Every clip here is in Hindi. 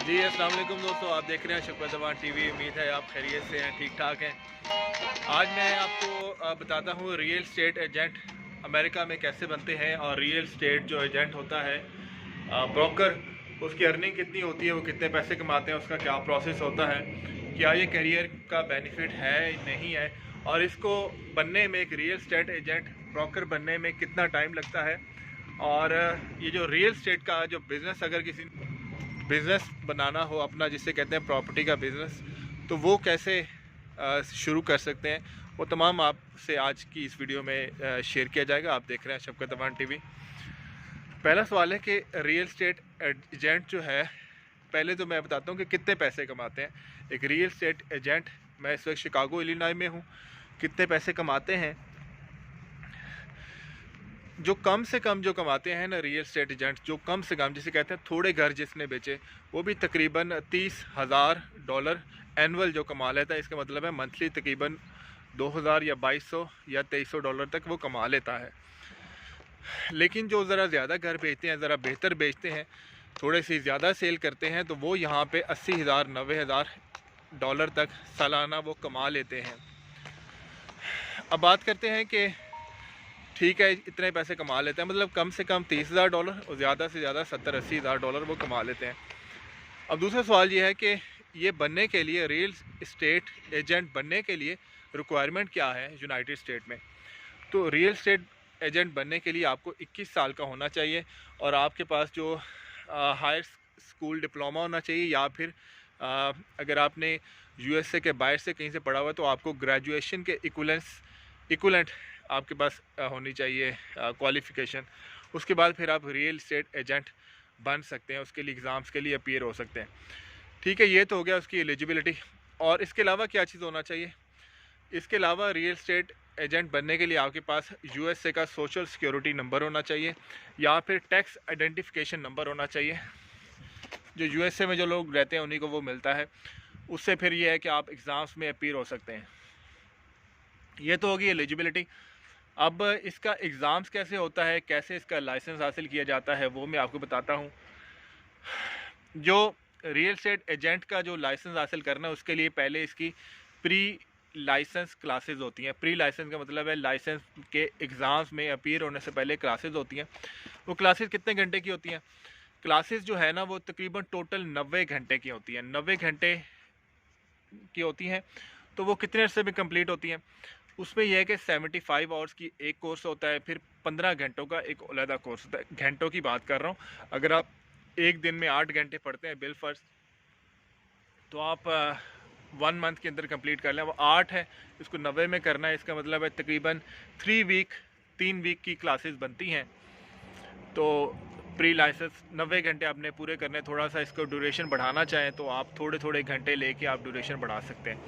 जी अस्सलाम वालेकुम दोस्तों, आप देख रहे हैं शौकत जवान टीवी। उम्मीद है आप खैरियत से हैं, ठीक ठाक हैं। आज मैं आपको बताता हूँ रियल स्टेट एजेंट अमेरिका में कैसे बनते हैं और रियल स्टेट जो एजेंट होता है ब्रोकर, उसकी अर्निंग कितनी होती है, वो कितने पैसे कमाते हैं, उसका क्या प्रोसेस होता है, क्या ये करियर का बेनिफिट है नहीं है, और इसको बनने में, एक रियल स्टेट एजेंट ब्रोकर बनने में कितना टाइम लगता है। और ये जो रियल स्टेट का जो बिज़नेस, अगर किसी बिज़नेस बनाना हो अपना, जिसे कहते हैं प्रॉपर्टी का बिज़नेस, तो वो कैसे शुरू कर सकते हैं, वो तमाम आपसे आज की इस वीडियो में शेयर किया जाएगा। आप देख रहे हैं शौकत जवान टीवी। पहला सवाल है कि रियल स्टेट एजेंट जो है, पहले तो मैं बताता हूँ कि कितने पैसे कमाते हैं एक रियल स्टेट एजेंट। मैं इस वक्त शिकागो इलिनॉय में हूँ। कितने पैसे कमाते हैं, जो कम से कम जो कमाते हैं ना रियल स्टेट एजेंट, जो कम से कम, जिसे कहते हैं थोड़े घर जिसने बेचे, वो भी तकरीबन $30,000 एनुअल जो कमा लेता है। इसका मतलब है मंथली तकरीबन 2,000 या 2,200 या $2,300 तक वो कमा लेता है। लेकिन जो ज़रा ज़्यादा घर बेचते हैं, ज़रा बेहतर बेचते हैं, थोड़े सी ज़्यादा सेल करते हैं, तो वो यहाँ पे $80,000 $90,000 तक सालाना वो कमा लेते हैं। अब बात करते हैं कि ठीक है, इतने पैसे कमा लेते हैं, मतलब कम से कम $30,000 और ज़्यादा से ज़्यादा $70-80,000 वो कमा लेते हैं। अब दूसरा सवाल ये है कि ये बनने के लिए, रियल इस्टेट एजेंट बनने के लिए रिक्वायरमेंट क्या है यूनाइटेड स्टेट में। तो रियल इस्टेट एजेंट बनने के लिए आपको 21 साल का होना चाहिए और आपके पास जो हायर स्कूल डिप्लोमा होना चाहिए, या फिर अगर आपने यूएसए के बाहर से कहीं से पढ़ा हुआ है तो आपको ग्रेजुएशन के इक्वलेंट आपके पास होनी चाहिए क्वालिफ़िकेशन। उसके बाद फिर आप रियल इस्टेट एजेंट बन सकते हैं, उसके लिए एग्ज़ाम्स के लिए अपीयर हो सकते हैं। ठीक है, ये तो हो गया उसकी एलिजिबिलिटी। और इसके अलावा क्या चीज़ होना चाहिए, इसके अलावा रियल इस्टेट एजेंट बनने के लिए आपके पास यूएसए का सोशल सिक्योरिटी नंबर होना चाहिए, या फिर टैक्स आइडेंटिफिकेशन नंबर होना चाहिए। जो यूएसए में जो लोग रहते हैं उन्हीं को वो मिलता है। उससे फिर ये है कि आप एग्ज़ाम्स में अपीयर हो सकते हैं। ये तो होगी एलिजिबिलिटी। अब इसका एग्ज़ाम्स कैसे होता है, कैसे इसका लाइसेंस हासिल किया जाता है, वो मैं आपको बताता हूँ। जो रियल एस्टेट एजेंट का जो लाइसेंस हासिल करना है, उसके लिए पहले इसकी प्री लाइसेंस क्लासेस होती हैं। प्री लाइसेंस का मतलब है लाइसेंस के एग्ज़ाम्स में अपीयर होने से पहले क्लासेस होती हैं। वो क्लासेस कितने घंटे की होती हैं? क्लासेस जो है ना, वो तकरीबन टोटल 90 घंटे की होती हैं। 90 घंटे की होती हैं, तो वो कितने अर्से में कंप्लीट होती हैं? उसमें यह है कि 75 आवर्स की एक कोर्स होता है, फिर 15 घंटों का एक अलग कोर्स होता है। घंटों की बात कर रहा हूँ। अगर आप एक दिन में 8 घंटे पढ़ते हैं बिल फर्ज, तो आप 1 मंथ के अंदर कंप्लीट कर लें। वो 8 है, इसको 90 में करना है, इसका मतलब है तकरीबन 3 वीक की क्लासेस बनती हैं। तो प्री लाइसेंस 90 घंटे आपने पूरे करने। थोड़ा सा इसको ड्यूरेशन बढ़ाना चाहें तो आप थोड़े थोड़े घंटे लेके आप ड्यूरेशन बढ़ा सकते हैं।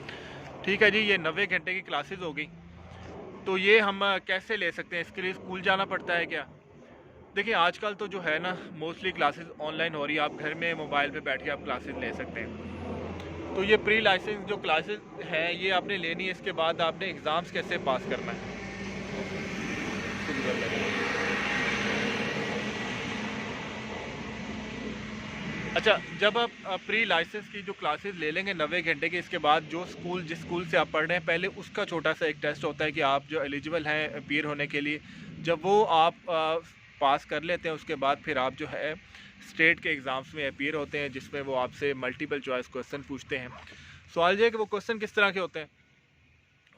ठीक है जी, ये 90 घंटे की क्लासेस हो गई। तो ये हम कैसे ले सकते हैं? इसके लिए स्कूल जाना पड़ता है क्या? देखिए, आजकल तो जो है ना, मोस्टली क्लासेस ऑनलाइन हो रही है। आप घर में मोबाइल पे बैठ के आप क्लासेस ले सकते हैं। तो ये प्री लाइसेंस जो क्लासेस हैं, ये आपने लेनी है। इसके बाद आपने एग्ज़ाम्स कैसे पास करना है। अच्छा, जब आप प्री लाइसेंस की जो क्लासेस ले लेंगे 90 घंटे के, इसके बाद जो जिस स्कूल से आप पढ़ रहे हैं, पहले उसका छोटा सा एक टेस्ट होता है कि आप जो एलिजिबल हैं अपीयर होने के लिए। जब वो आप पास कर लेते हैं, उसके बाद फिर आप जो है स्टेट के एग्ज़ाम्स में अपीयर होते हैं, जिसमें वो आपसे मल्टीपल चॉइस क्वेश्चन पूछते हैं। सवाल ये है कि वो क्वेश्चन किस तरह के होते हैं।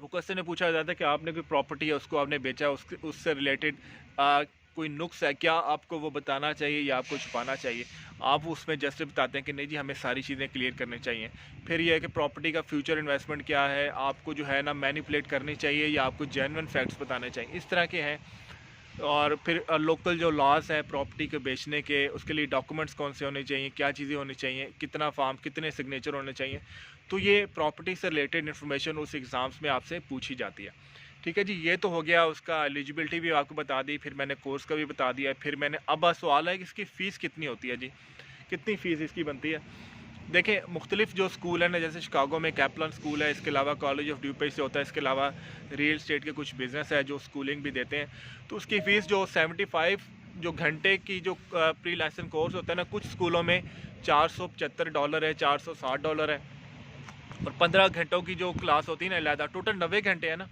वो क्वेश्चन में पूछा जाता है कि आपने कोई प्रॉपर्टी है, उसको आपने बेचा, उससे रिलेटेड कोई नुक्स है क्या, आपको वो बताना चाहिए या आपको छुपाना चाहिए। आप उसमें जस्ट बताते हैं कि नहीं जी, हमें सारी चीज़ें क्लियर करनी चाहिए। फिर ये है कि प्रॉपर्टी का फ्यूचर इन्वेस्टमेंट क्या है, आपको जो है ना मैनिपुलेट करनी चाहिए या आपको जेन्युइन फैक्ट्स बताने चाहिए, इस तरह के हैं। और फिर लोकल जो लॉज हैं प्रॉपर्टी के बेचने के, उसके लिए डॉक्यूमेंट्स कौन से होने चाहिए, क्या चीज़ें होनी चाहिए, कितना फार्म, कितने सिग्नेचर होने चाहिए। तो ये प्रॉपर्टी से रिलेटेड इन्फॉर्मेशन उस एग्ज़ाम्स में आपसे पूछी जाती है। ठीक है जी, ये तो हो गया। उसका एलिजिबिलिटी भी आपको बता दी, फिर मैंने कोर्स का भी बता दिया। फिर मैंने, अब सवाल है कि इसकी फ़ीस कितनी होती है जी, कितनी फ़ीस इसकी बनती है। देखें, मुख्तलिफ जो स्कूल हैं ना, जैसे शिकागो में कैपलन स्कूल है, इसके अलावा कॉलेज ऑफ ड्यूपेज से होता है, इसके अलावा रियल स्टेट के कुछ बिज़नेस है जो स्कूलिंग भी देते हैं। तो उसकी फ़ीस जो जो घंटे की जो प्री लाइसेंस कोर्स होता है ना, कुछ स्कूलों में $475 है, $460 है। और 15 घंटों की जो क्लास होती है ना अलहदा, टोटल 90 घंटे है ना,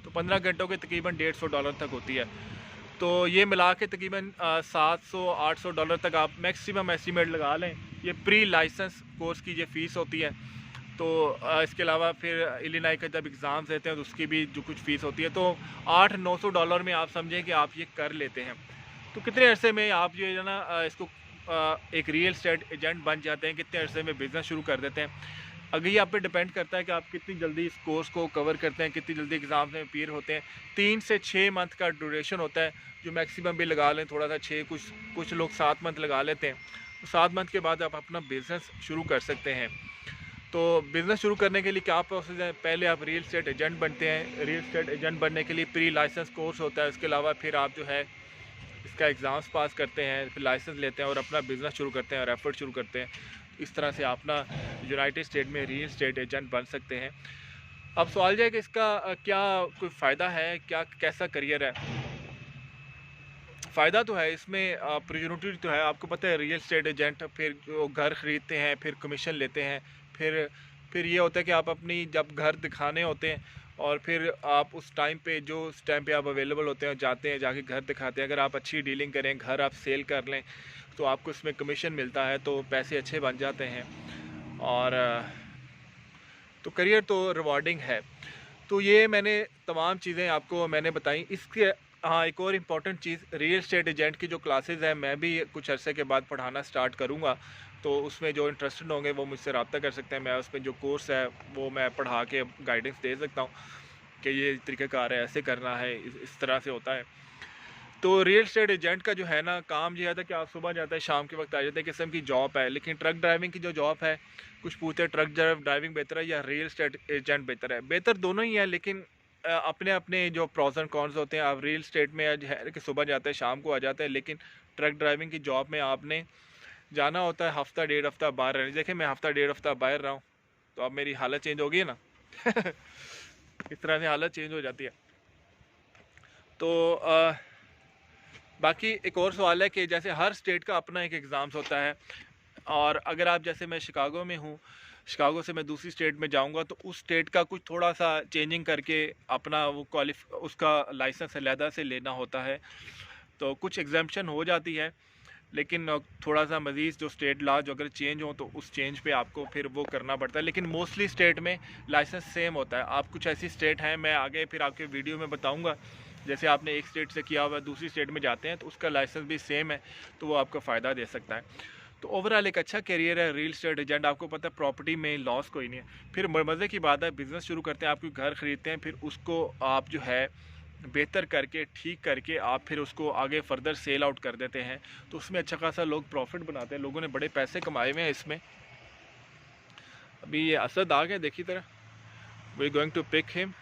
तो 15 घंटों के तकरीबन $150 तक होती है। तो ये मिला के तकरीबन $700-800 तक आप मैक्सिमम एस्टिमेट लगा लें। ये प्री लाइसेंस कोर्स की ये फ़ीस होती है। तो इसके अलावा फिर इलिनॉय का जब एग्ज़ाम्स देते हैं तो उसकी भी जो कुछ फ़ीस होती है, तो $800-900 में आप समझें कि आप ये कर लेते हैं। तो कितने अरसे में आप जो है ना इसको एक रियल एस्टेट एजेंट बन जाते हैं, कितने अरसे में बिज़नेस शुरू कर देते हैं। अगर ये आप पे डिपेंड करता है कि आप कितनी जल्दी इस कोर्स को कवर करते हैं, कितनी जल्दी एग्ज़ाम में अपीयर होते हैं। 3 से 6 मंथ का ड्यूरेशन होता है, जो मैक्सिमम भी लगा लें थोड़ा सा 6, कुछ लोग 7 मंथ लगा लेते हैं। तो 7 मंथ के बाद आप अपना बिज़नेस शुरू कर सकते हैं। तो बिज़नेस शुरू करने के लिए क्या प्रोसेस है, पहले आप रियल एस्टेट एजेंट बनते हैं। रियल एस्टेट एजेंट बनने के लिए प्री लाइसेंस कोर्स होता है। उसके अलावा फिर आप जो है इसका एग्ज़ाम्स पास करते हैं, फिर लाइसेंस लेते हैं और अपना बिज़नेस शुरू करते हैं और एफर्ट शुरू करते हैं। इस तरह से आप ना यूनाइटेड स्टेट में रियल एस्टेट एजेंट बन सकते हैं। अब सवाल ये है कि इसका क्या कोई फ़ायदा है, क्या कैसा करियर है। फ़ायदा तो है इसमें, अपॉर्चुनिटी तो है। आपको पता है रियल एस्टेट एजेंट फिर जो घर ख़रीदते हैं फिर कमीशन लेते हैं। फिर ये होता है कि आप अपनी जब घर दिखाने होते हैं और फिर आप उस टाइम पे आप अवेलेबल होते हैं जाते हैं, जाके घर दिखाते हैं। अगर आप अच्छी डीलिंग करें, घर आप सेल कर लें तो आपको इसमें कमीशन मिलता है, तो पैसे अच्छे बन जाते हैं। और तो करियर तो रिवॉर्डिंग है। तो ये मैंने तमाम चीज़ें आपको मैंने बताई। इसके हाँ, एक और इम्पॉर्टेंट चीज़, रियल एस्टेट एजेंट की जो क्लासेस हैं मैं भी कुछ अरसे के बाद पढ़ाना स्टार्ट करूँगा। तो उसमें जो इंटरेस्टेड होंगे वो मुझसे रब्ता कर सकते हैं। मैं उसमें जो कोर्स है वो मैं पढ़ा के गाइडेंस दे सकता हूँ कि ये तरीक़ाकार है, ऐसे करना है, इस तरह से होता है। तो रियल एस्टेट एजेंट का जो है ना काम ये है कि आप सुबह जाते हैं शाम के वक्त आ जाते हैं, किस्म की जॉब है। लेकिन ट्रक ड्राइविंग की जो जॉब है, कुछ पूछते हैं ट्रक ड्राइविंग बेहतर है या रियल एस्टेट एजेंट बेहतर है। बेहतर दोनों ही है, लेकिन अपने अपने जो प्रोज एंड कॉन्स होते हैं। आप रियल एस्टेट में है कि सुबह जाते हैं शाम को आ जाते हैं, लेकिन ट्रक ड्राइविंग की जॉब में आपने जाना होता है हफ्ता 1.5 हफ्ता बाहर रहने। देखें मैं हफ्ता 1.5 हफ्ता बाहर रहा हूँ तो अब मेरी हालत चेंज हो गई है ना इस तरह से हालत चेंज हो जाती है। तो बाकी एक और सवाल है कि जैसे हर स्टेट का अपना एक एग्ज़ाम्स होता है, और अगर आप जैसे मैं शिकागो में हूँ, शिकागो से मैं दूसरी स्टेट में जाऊँगा तो उस स्टेट का कुछ थोड़ा सा चेंजिंग करके अपना वो उसका लाइसेंस अलहदा से लेना होता है। तो कुछ एग्जाम्पशन हो जाती है, लेकिन थोड़ा सा मज़ीद जो स्टेट लॉ जो अगर चेंज हो तो उस चेंज पे आपको फिर वो करना पड़ता है। लेकिन मोस्टली स्टेट में लाइसेंस सेम होता है। आप कुछ ऐसी स्टेट हैं, मैं आगे फिर आपके वीडियो में बताऊंगा, जैसे आपने एक स्टेट से किया हुआ है दूसरी स्टेट में जाते हैं तो उसका लाइसेंस भी सेम है, तो वो आपको फ़ायदा दे सकता है। तो ओवरऑल एक अच्छा करियर है रियल एस्टेट एजेंट। आपको पता है प्रॉपर्टी में लॉस कोई नहीं है। फिर मज़े की बात है, बिज़नेस शुरू करते हैं, आप कोई घर ख़रीदते हैं, फिर उसको आप जो है बेहतर करके ठीक करके आप फिर उसको आगे फर्दर सेल आउट कर देते हैं, तो उसमें अच्छा खासा लोग प्रॉफिट बनाते हैं। लोगों ने बड़े पैसे कमाए हुए हैं इसमें। अभी ये असद आ गए, देखिए तरह we going to pick him.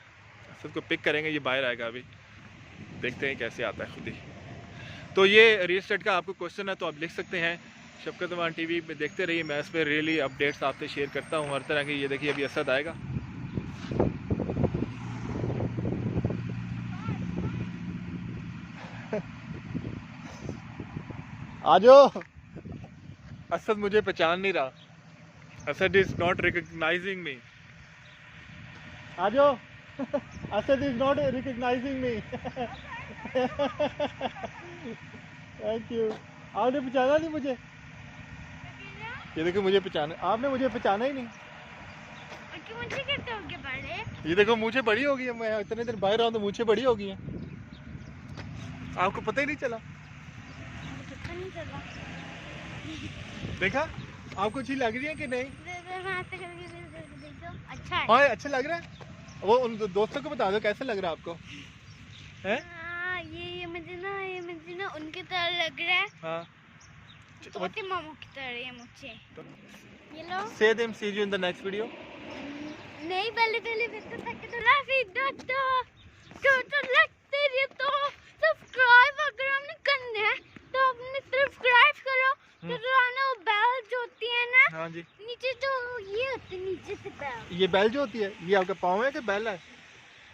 Asad को पिक करेंगे, ये बाहर आएगा, अभी देखते हैं कैसे आता है खुद ही। तो ये रियल एस्टेट का आपको क्वेश्चन है तो आप लिख सकते हैं। शफकत अमान टीवी में देखते रहिए, मैं इस पर रियली अपडेट्स आपसे शेयर करता हूँ हर तरह की। ये देखिए अभी असद आएगा। आजो, असद मुझे पहचान नहीं रहा। असद इज नॉट रिकॉग्नाइजिंग मी। आजो Asad is not recognising me. Thank you. आपने पहचाना नहीं मुझे। ये देखो मुझे पहचाना, आपने मुझे पहचाना ही नहीं। मुझे कहते होंगे बड़े। ये देखो मुझे बड़ी हो गई है, मैं इतने देर बाहर रहा हूँ तो मुझे बड़ी हो गई है। आपको पता ही नहीं चला। पता नहीं चला। देखा आपको अच्छी लग रही है कि नहीं? अच्छा है। हाँ अच्छा लग रहा है। वो उन दोस्तों को बता दो कैसा लग रहा है आपको है? ये मुझे ना उनकी तरह लग रहा है। हाँ छोटे मामू की तरह है मुझे। ये लो। Say them, see you in the next video. नहीं पहले तो लगते रहिए। तो सब्सक्राइब अगर हमने करना है तो अपने सब्सक्राइब करो। तो ना वो बेल जो होती है ना, हाँ जी, नीचे जो ये होती है, नीचे से बेल। ये बेल जो होती है, ये आपका पाँव है कि बेल है?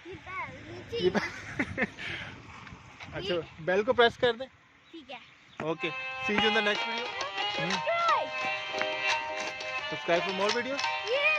ये बेल नीचे। ये बेल अच्छा बेल को प्रेस कर दें। ठीक है। Okay. See you in the next video. Subscribe. Subscribe for more videos. Yeah.